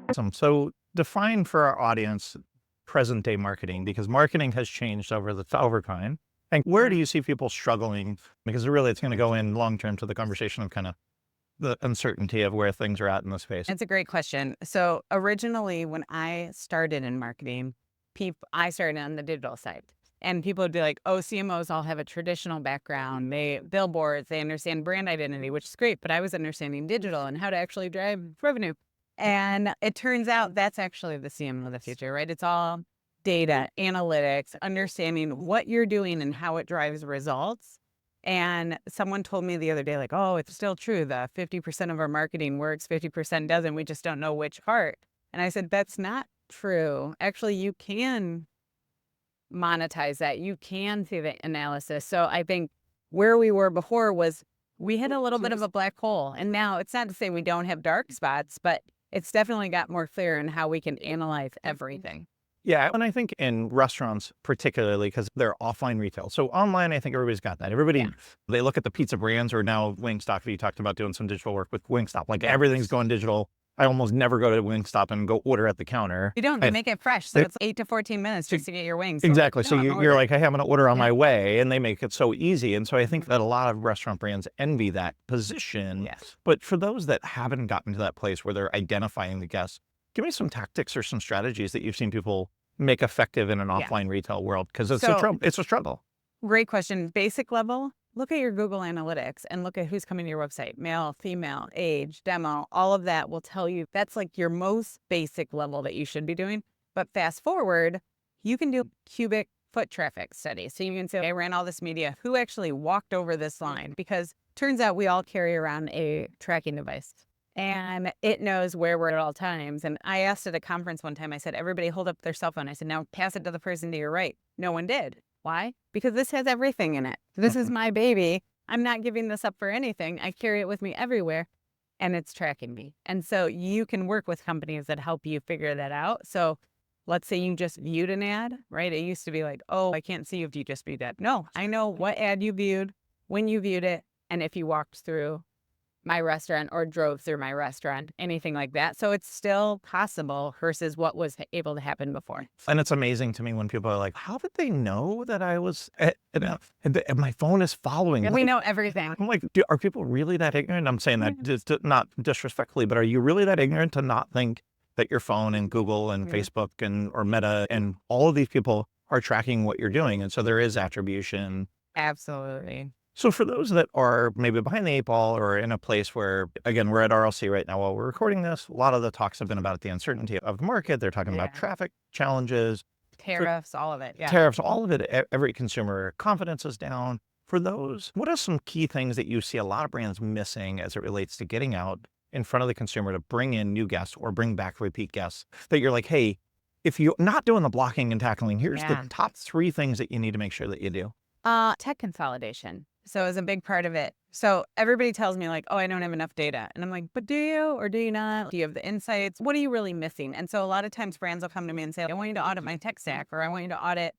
Awesome. So define for our audience present day marketing, because marketing has changed over time. And where do Yeah. you see people struggling? Because really it's going to go in long term to the conversation of kind of the uncertainty of where things are at in the space. It's a great question. So originally, when I started in marketing, I started on the digital side. And people would be like, oh, CMOs all have a traditional background. They billboards, they understand brand identity, which is great. But I was understanding digital and how to actually drive revenue. And it turns out that's actually the CMO of the future, right? It's all data, analytics, understanding what you're doing and how it drives results. And someone told me the other day, like, oh, it's still true. The 50% of our marketing works, 50% doesn't. We just don't know which part. And I said, that's not true. Actually, you can monetize that. You can see the analysis. So I think where we were before was we had a little bit of a black hole. And now it's not to say we don't have dark spots, but it's definitely got more clear in how we can analyze everything. Yeah. And I think in restaurants, particularly because they're offline retail. So online, I think everybody's got that. Everybody, Yeah. they look at the pizza brands, or now Wingstop. You talked about doing some digital work with Wingstop. Like Yeah. everything's going digital. I almost never go to Wingstop and go order at the counter. You don't, they make it fresh. So They- it's 8 to 14 minutes just to get your wings. So Exactly. So no, I'm you're ordering. like, hey, I'm going to order on Yeah. my way, and they make it so easy. And so I think Mhm. that a lot of restaurant brands envy that position. Yes. But for those that haven't gotten to that place where they're identifying the guests, give me some tactics or some strategies that you've seen people make effective in an Yeah. offline retail world, because it's So it's a struggle. great question. Basic level, look at your Google Analytics and look at who's coming to your website. Male, female, age, demo, all of that will tell you that's like your most basic level that you should be doing. But fast forward, you can do cubic foot traffic studies. So you can say, I ran all this media. Who actually walked over this line? Because turns out we all carry around a tracking device and it knows where we're at all times. And I asked at a conference one time, I said, everybody hold up their cell phone. I said, now pass it to the person to your right. No one did. Why? Because this has everything in it. This is my baby. I'm not giving this up for anything. I carry it with me everywhere and it's tracking me. And so you can work with companies that help you figure that out. So let's say you just viewed an ad, right? It used to be like, oh, I can't see you if you just viewed that. No, I know what ad you viewed, when you viewed it, and if you walked through my restaurant or drove through my restaurant, anything like that. So it's still possible versus what was able to happen before. And it's amazing to me when people are like, how did they know that I was and my phone is following me? We know everything. I'm like, are people really that ignorant? I'm saying that just not disrespectfully, but are you really that ignorant to not think that your phone and Google and Mhm. Facebook and or Meta and all of these people are tracking what you're doing? And so there is attribution. Absolutely. So for those that are maybe behind the eight ball or in a place where, again, we're at RLC right now while we're recording this, a lot of the talks have been about the uncertainty of the market. They're talking about Yeah. traffic challenges, Tariffs, all of it. Yeah. tariffs, all of it. Every consumer confidence is down. For those, what are some key things that you see a lot of brands missing as it relates to getting out in front of the consumer to bring in new guests or bring back repeat guests that you're like, hey, if you're not doing the blocking and tackling, here's Yeah. the top 3 things that you need to make sure that you do. Tech consolidation. So is a big part of it. So everybody tells me like, oh, I don't have enough data. And I'm like, but do you or do you not? Do you have the insights? What are you really missing? And so a lot of times brands will come to me and say, I want you to audit my tech stack, or I want you to audit,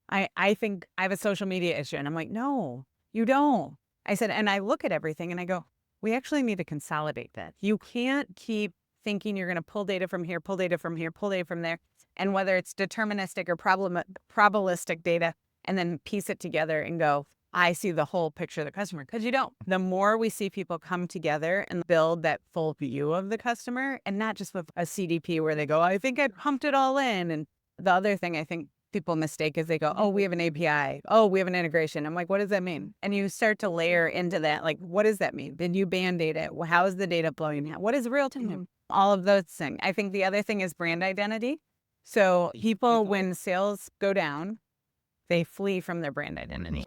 I think I have a social media issue. And I'm like, no, you don't. I said, and I look at everything and I go, we actually need to consolidate that. You can't keep thinking you're going to pull data from here, pull data from here, pull data from there. And whether it's deterministic or probabilistic data, and then piece it together and go, I see the whole picture of the customer, because you don't. The more we see people come together and build that full view of the customer, and not just with a CDP where they go, I think I pumped it all in. And the other thing I think people mistake is they go, oh, we have an API. Oh, we have an integration. I'm like, what does that mean? And you start to layer into that. Like, what does that mean? Did you ban data? How is the data flowing? What is real time? All of those things. I think the other thing is brand identity. So people, when sales go down, they flee from their brand identity.